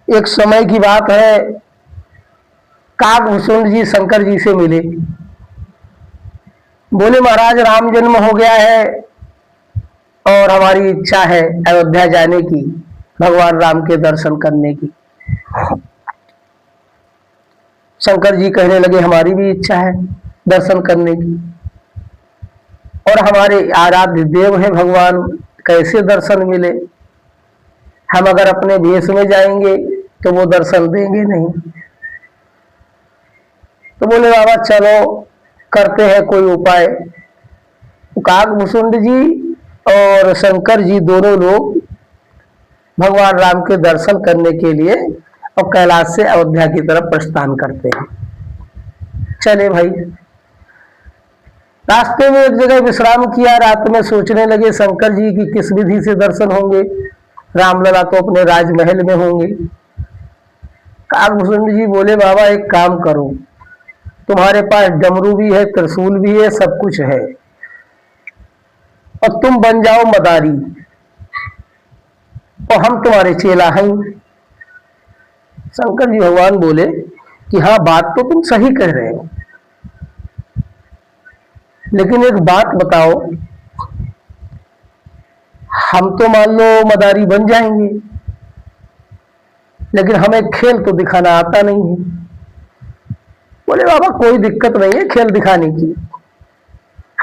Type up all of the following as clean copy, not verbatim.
एक समय की बात है, काकभूषुंड जी शंकर जी से मिले। बोले महाराज राम जन्म हो गया है और हमारी इच्छा है अयोध्या जाने की, भगवान राम के दर्शन करने की। शंकर जी कहने लगे हमारी भी इच्छा है दर्शन करने की, और हमारे आराध्य देव हैं भगवान, कैसे दर्शन मिले? हम अगर अपने भेष में जाएंगे तो वो दर्शन देंगे नहीं। तो बोले बाबा चलो करते हैं कोई उपाय। तो काकभूषुंड जी और शंकर जी दोनों लोग भगवान राम के दर्शन करने के लिए और कैलाश से अयोध्या की तरफ प्रस्थान करते हैं। चले भाई, रास्ते में एक जगह विश्राम किया, रात में सोचने लगे शंकर जी की किस विधि से दर्शन होंगे, रामलला तो अपने राजमहल में होंगे। काकभूषुंड जी बोले बाबा एक काम करो, तुम्हारे पास डमरू भी है, त्रिशूल भी है, सब कुछ है, और तुम बन जाओ मदारी और हम तुम्हारे चेला हैं। शंकर जी भगवान बोले कि हाँ बात तो तुम सही कह रहे हो, लेकिन एक बात बताओ, हम तो मान लो मदारी बन जाएंगे, लेकिन हमें खेल तो दिखाना आता नहीं है। बोले बाबा कोई दिक्कत नहीं है खेल दिखाने की,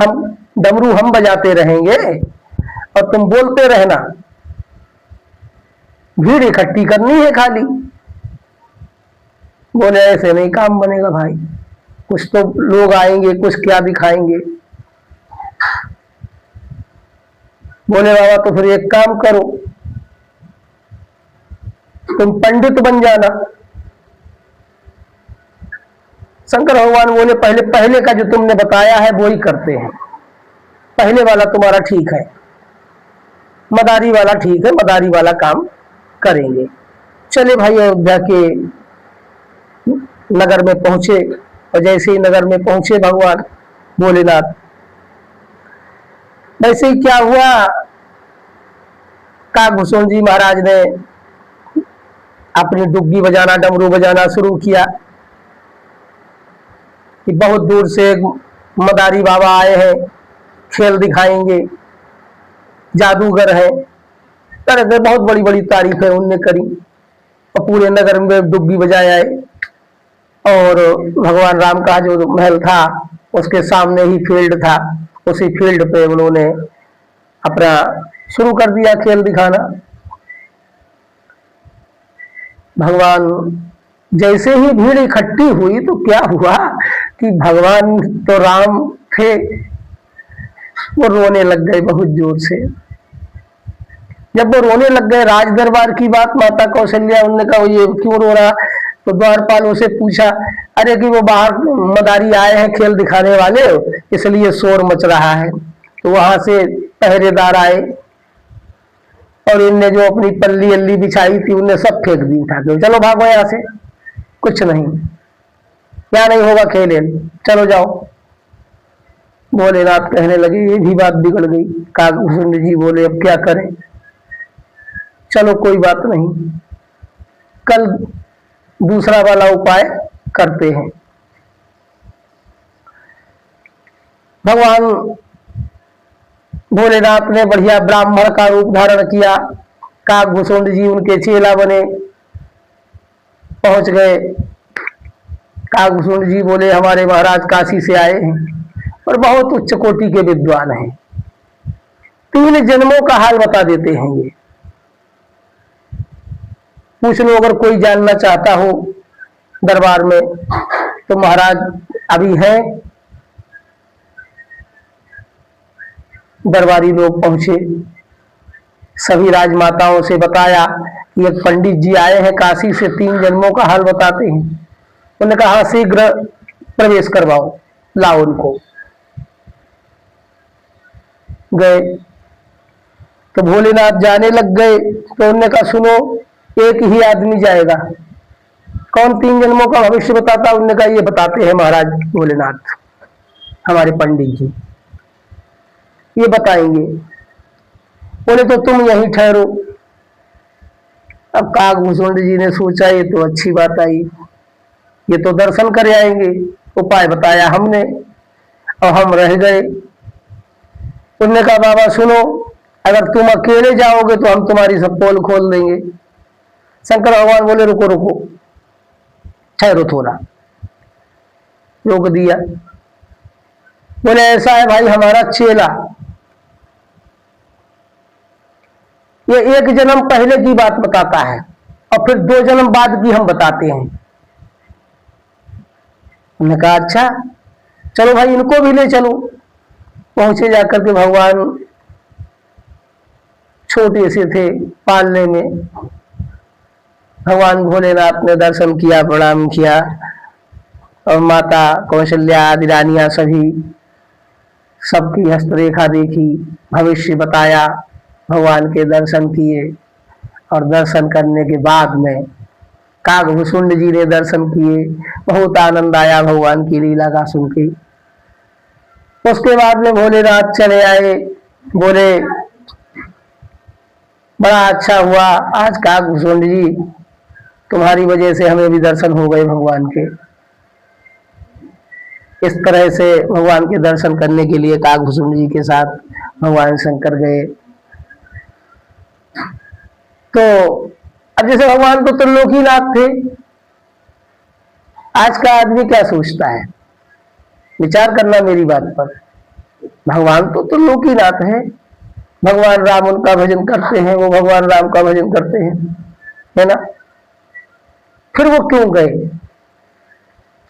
हम डमरू हम बजाते रहेंगे और तुम बोलते रहना, भीड़ इकट्ठी करनी है खाली। बोले ऐसे नहीं काम बनेगा भाई, कुछ तो लोग आएंगे, कुछ क्या दिखाएंगे। बोले बाबा तो फिर एक काम करो, तुम पंडित बन जाना। शंकर भगवान बोले पहले पहले का जो तुमने बताया है वो ही करते हैं, पहले वाला तुम्हारा ठीक है, मदारी वाला ठीक है, मदारी वाला काम करेंगे। चले भाई अयोध्या के नगर में पहुंचे, और जैसे ही नगर में पहुंचे भगवान भोलेनाथ, वैसे ही क्या हुआ, काकभूषुंड जी महाराज ने अपनी डुग्गी बजाना, डमरू बजाना शुरू किया कि बहुत दूर से मदारी बाबा आए हैं, खेल दिखाएंगे, जादूगर है, तरह से बहुत बड़ी बड़ी तारीफें उनने करी, और पूरे नगर में डुग्गी बजाया है। और भगवान राम का जो महल था उसके सामने ही फील्ड था, उसी फील्ड पे उन्होंने अपना शुरू कर दिया खेल दिखाना। भगवान जैसे ही भीड़ इकट्ठी हुई तो क्या हुआ कि भगवान तो राम थे, वो रोने लग गए बहुत जोर से। जब वो रोने लग गए, राज दरबार की बात माता कौशल्या, उन्होंने कहा ये क्यों रो रहा, तो द्वारपालों से पूछा, अरे कि वो बाहर मदारी आए हैं खेल दिखाने वाले, इसलिए शोर मच रहा है। तो वहां से पहरेदार आए और इनने जो अपनी पल्ली अल्ली बिछाई थी उनने सब फेंक दी उठा के, चलो भागो यहाँ से, कुछ नहीं, क्या नहीं होगा खेल, चलो जाओ। भोलेनाथ कहने लगे ये भी बात बिगड़ गई। काकभूषुंड जी बोले अब क्या करें, चलो कोई बात नहीं, कल दूसरा वाला उपाय करते हैं। भगवान भोलेनाथ ने बढ़िया ब्राह्मण का रूप धारण किया, काकभूषुंड जी उनके चेला बने, पहुंच गए। काकभूषुंड जी बोले हमारे महाराज काशी से आए हैं और बहुत उच्च कोटि के विद्वान हैं, 3 जन्मों का हाल बता देते हैं ये, पूछ लो अगर कोई जानना चाहता हो दरबार में तो महाराज अभी हैं। दरबारी लोग पहुंचे, सभी राजमाताओं से बताया कि एक पंडित जी आए हैं काशी से, 3 जन्मों का हाल बताते हैं। उन्होंने कहा शीघ्र प्रवेश करवाओ, लाओ उनको। गए तो भोलेनाथ जाने लग गए, तो उन्होंने कहा सुनो एक ही आदमी जाएगा, कौन 3 जन्मों का भविष्य बताता, उन्होंने कहा ये बताते हैं महाराज भोलेनाथ, हमारे पंडित जी ये बताएंगे। बोले तो तुम यहीं ठहरो। अब काकभूषुंड जी ने सोचा ये तो अच्छी बात आई, ये तो दर्शन कर आएंगे। उपाय बताया हमने और हम रह गए। उन्होंने कहा बाबा सुनो, अगर तुम अकेले जाओगे तो हम तुम्हारी सब पोल खोल देंगे। शंकर भगवान बोले रुको रुको, ठहरो थोड़ा। रोक दिया। बोले ऐसा है भाई, हमारा चेला ये एक जन्म पहले की बात बताता है और फिर 2 जन्म बाद की हम बताते हैं। उन्होंने कहा अच्छा चलो भाई, इनको भी ले चलो। पहुंचे जाकर के भगवान छोटे से थे, पालने में। भगवान भोलेनाथ ने दर्शन किया, प्रणाम किया और माता कौशल्या आदि रानियां सभी सबकी हस्तरेखा देखी, भविष्य बताया, भगवान के दर्शन किए। और दर्शन करने के बाद में काकभूषुंड जी ने दर्शन किए। बहुत आनंद आया भगवान की लीला का सुन के। उसके बाद में भोलेनाथ चले आए। बोले बड़ा अच्छा हुआ आज काकभूषुंड जी, तुम्हारी वजह से हमें भी दर्शन हो गए भगवान के। इस तरह से भगवान के दर्शन करने के लिए काकभूषुंड जी के साथ भगवान शंकर गए। तो अब जैसे भगवान तो त्रिलोकीनाथ थे, आज का आदमी क्या सोचता है, विचार करना मेरी बात पर। भगवान तो त्रिलोकीनाथ है, भगवान राम उनका भजन करते हैं, वो भगवान राम का भजन करते हैं, है ना। फिर वो क्यों गए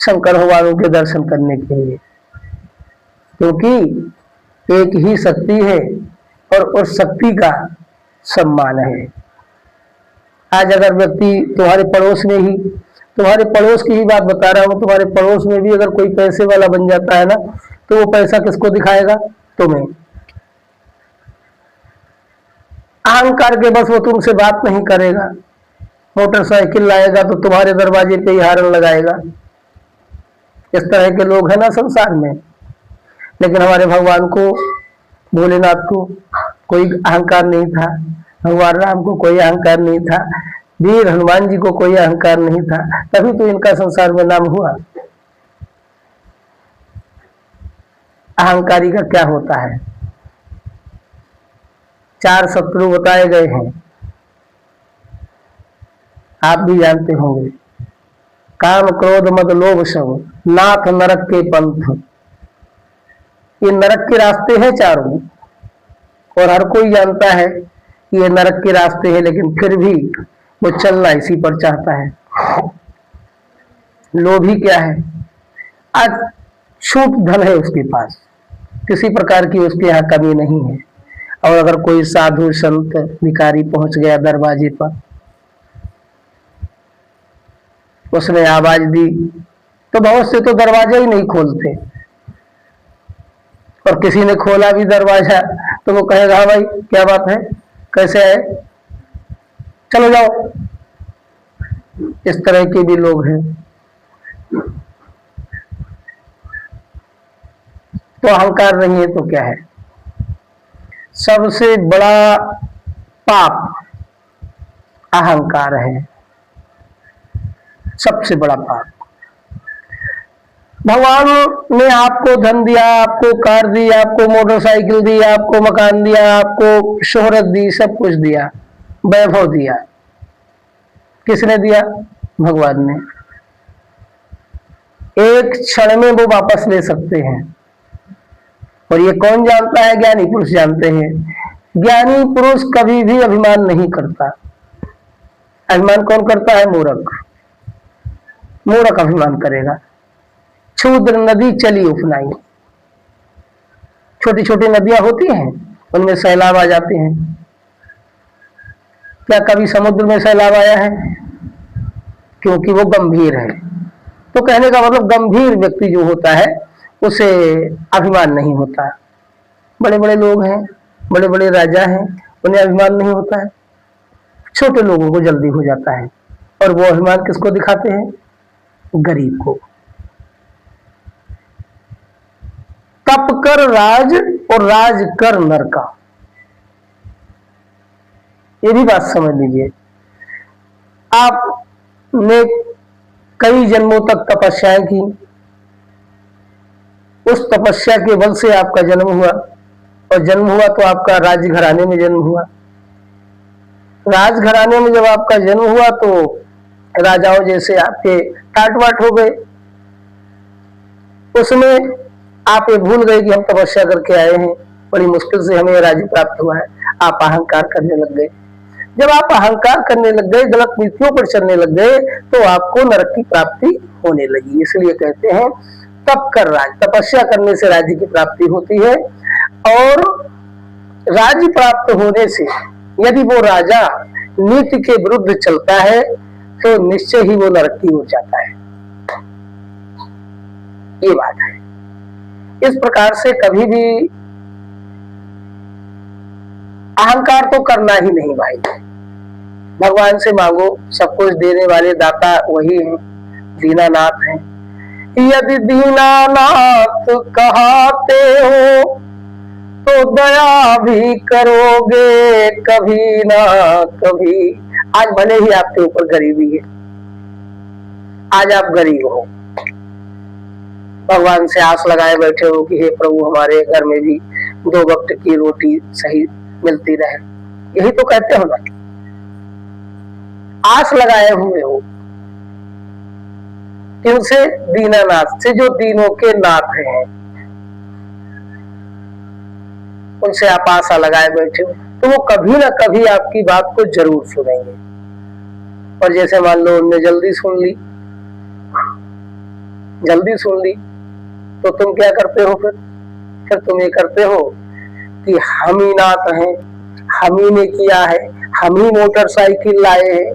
शंकर भगवान के दर्शन करने के लिए? क्योंकि एक ही शक्ति है और उस शक्ति का सम्मान है। आज अगर व्यक्ति तुम्हारे पड़ोस में ही, तुम्हारे पड़ोस की ही बात बता रहा हूं, तुम्हारे पड़ोस में भी अगर कोई पैसे वाला बन जाता है ना, तो वो पैसा किसको दिखाएगा? तुम्हें। अहंकार के बस वो तुमसे बात नहीं करेगा, मोटरसाइकिल लाएगा तो तुम्हारे दरवाजे पे ही हारन लगाएगा। इस तरह के लोग हैं ना संसार में। लेकिन हमारे भगवान को, भोलेनाथ को कोई अहंकार नहीं था, भगवान राम को कोई अहंकार नहीं था, वीर हनुमान जी को कोई अहंकार नहीं था, तभी तो इनका संसार में नाम हुआ। अहंकारी का क्या होता है? 4 शत्रु बताए गए हैं, आप भी जानते होंगे। काम क्रोध मद लोभ सब, नाथ नरक के पंथ। ये नरक के रास्ते हैं चारों, और हर कोई जानता है कि ये नरक के रास्ते हैं, लेकिन फिर भी वो चलना इसी पर चाहता है। लोभी क्या है? आज छूट धन है उसके पास, किसी प्रकार की उसके यहाँ कमी नहीं है। और अगर कोई साधु संत भिखारी पहुंच गया दरवाजे पर, उसने आवाज दी तो बहुत से तो दरवाजा ही नहीं खोलते, और किसी ने खोला भी दरवाजा तो वो कहेगा हाँ भाई क्या बात है, कैसे है, चलो जाओ। इस तरह के भी लोग हैं। तो अहंकार नहीं है तो क्या है? सबसे बड़ा पाप अहंकार है, सबसे बड़ा पाप। भगवान ने आपको धन दिया, आपको कार दी, आपको मोटरसाइकिल दी, आपको मकान दिया, आपको शोहरत दी, सब कुछ दिया, वैभव दिया। किसने दिया? भगवान ने। एक क्षण में वो वापस ले सकते हैं, और ये कौन जानता है? ज्ञानी पुरुष जानते हैं। ज्ञानी पुरुष कभी भी अभिमान नहीं करता। अभिमान कौन करता है? मूर्ख। मूर्ख अभिमान करेगा। क्षुद्र नदी चली उफनाई। छोटी छोटी नदियां होती हैं, उनमें सैलाब आ जाते हैं। क्या कभी समुद्र में सैलाब आया है? क्योंकि वो गंभीर है। तो कहने का मतलब गंभीर व्यक्ति जो होता है उसे अभिमान नहीं होता। बड़े बड़े लोग हैं, बड़े बड़े राजा हैं, उन्हें अभिमान नहीं होता है। छोटे लोगों को जल्दी हो जाता है, और वो अभिमान किसको दिखाते हैं? गरीब को। तप कर राज और राज कर नर का, ये भी बात समझ लीजिए। आपने कई जन्मों तक तपस्याएं की, उस तपस्या के बल से आपका जन्म हुआ, और जन्म हुआ तो आपका राज्य घराने में जन्म हुआ। राजघराने में जब आपका जन्म हुआ तो राजाओं जैसे आपके टाट वाट हो गए। उसमें आप ये भूल गए कि हम तपस्या करके आए हैं, बड़ी मुश्किल से हमें राज्य प्राप्त हुआ है। आप अहंकार करने लग गए। जब आप अहंकार करने लग गए, गलत नीतियों पर चलने लग गए, तो आपको नरक की प्राप्ति होने लगी। इसलिए कहते हैं तप कर राज, तपस्या करने से राज्य की प्राप्ति होती है। और राज्य प्राप्त होने से यदि वो राजा नीति के विरुद्ध चलता है तो निश्चय ही वो नरकी हो जाता है। ये बात है। इस प्रकार से कभी भी अहंकार तो करना ही नहीं भाई। भगवान से मांगो, सब कुछ देने वाले दाता वही हैं, दीनानाथ हैं। यदि दीनानाथ कहाते हो तो दया भी करोगे कभी ना कभी। आज भले ही आपके ऊपर गरीबी है, आज आप गरीब हो, भगवान से आस लगाए बैठे हो कि हे प्रभु हमारे घर में भी 2 वक्त की रोटी सही मिलती रहे, यही तो कहते हो ना, आस लगाए हुए हो। किनसे? दीनानाथ से, जो दीनों के नाथ हैं, उनसे आप आशा लगाए बैठे हो, तो वो कभी ना कभी आपकी बात को जरूर सुनेंगे। और जैसे मान लो उनने जल्दी सुन ली, तो तुम क्या करते हो? फिर तुम ये करते हो कि हम ही नाथ हैं, हम ही ने किया है, हम ही मोटरसाइकिल लाए हैं,